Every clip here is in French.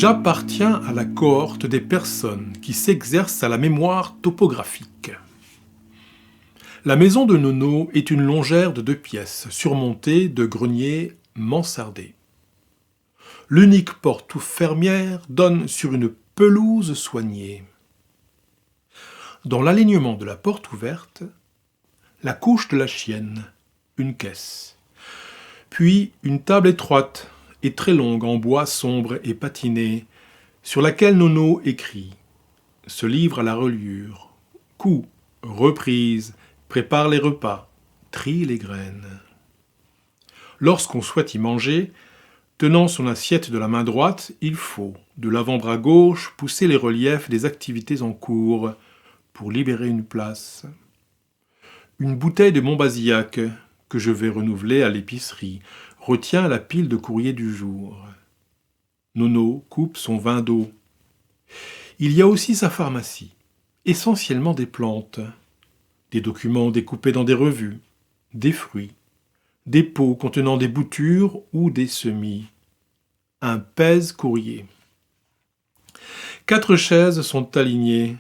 J'appartiens à la cohorte des personnes qui s'exercent à la mémoire topographique. La maison de Nono est une longère de 2 pièces, surmontée de greniers mansardés. L'unique porte fermière donne sur une pelouse soignée. Dans l'alignement de la porte ouverte, la couche de la chienne, une caisse, puis une table étroite et très longue en bois sombre et patiné, sur laquelle Nono écrit, se livre à la reliure, coud, reprise, prépare les repas, trie les graines. Lorsqu'on souhaite y manger, tenant son assiette de la main droite, il faut, de l'avant-bras gauche, pousser les reliefs des activités en cours pour libérer une place. Une bouteille de Montbazillac, que je vais renouveler à l'épicerie, retient la pile de courrier du jour. Nono coupe son vin d'eau. Il y a aussi sa pharmacie, essentiellement des plantes, des documents découpés dans des revues, des fruits, des pots contenant des boutures ou des semis, un pèse-courrier. 4 chaises sont alignées,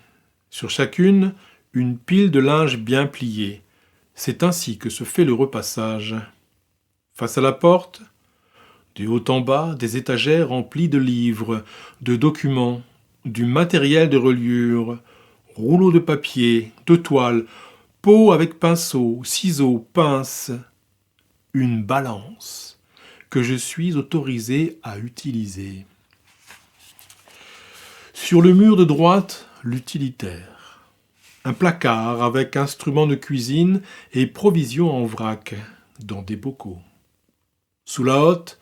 sur chacune une pile de linge bien pliée. C'est ainsi que se fait le repassage. Face à la porte, du haut en bas, des étagères remplies de livres, de documents, du matériel de reliure, rouleaux de papier, de toile, pots avec pinceaux, ciseaux, pinces, une balance que je suis autorisé à utiliser. Sur le mur de droite, l'utilitaire. Un placard avec instruments de cuisine et provisions en vrac, dans des bocaux. Sous la hotte,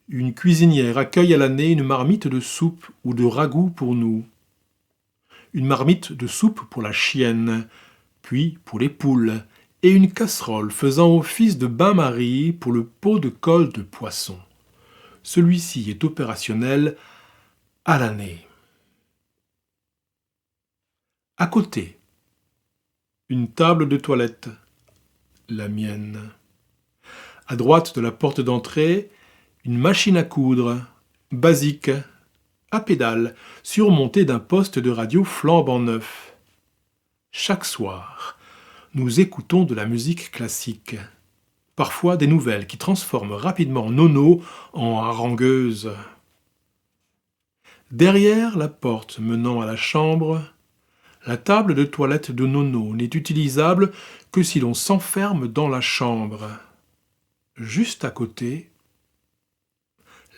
une cuisinière accueille à l'année une marmite de soupe ou de ragoût pour nous. Une marmite de soupe pour la chienne, puis pour les poules, et une casserole faisant office de bain-marie pour le pot de colle de poisson. Celui-ci est opérationnel à l'année. À côté, une table de toilette, la mienne. À droite de la porte d'entrée, une machine à coudre, basique, à pédale, surmontée d'un poste de radio flambant neuf. Chaque soir, nous écoutons de la musique classique, parfois des nouvelles qui transforment rapidement Nono en harangueuse. Derrière la porte menant à la chambre, la table de toilette de Nono n'est utilisable que si l'on s'enferme dans la chambre. Juste à côté,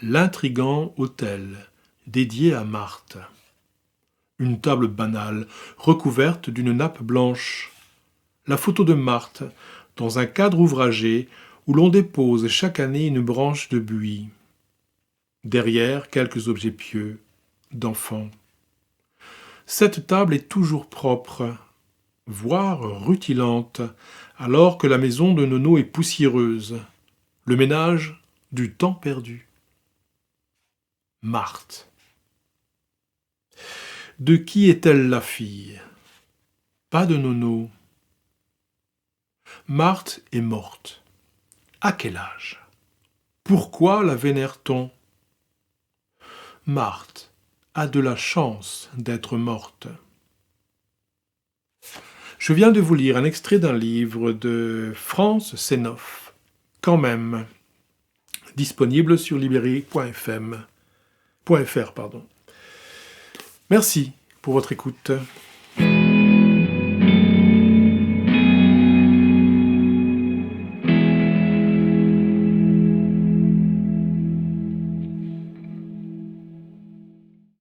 l'intrigant hôtel dédié à Marthe. Une table banale recouverte d'une nappe blanche. La photo de Marthe dans un cadre ouvragé où l'on dépose chaque année une branche de buis. Derrière, quelques objets pieux, d'enfants. Cette table est toujours propre, voire rutilante, alors que la maison de Nono est poussiéreuse. Le ménage du temps perdu. Marthe. De qui est-elle la fille? Pas de Nono. Marthe est morte. À quel âge? Pourquoi la vénère-t-on? Marthe a de la chance d'être morte. Je viens de vous lire un extrait d'un livre de France Sénoff, Quand même, disponible sur librairie.fr. Merci pour votre écoute.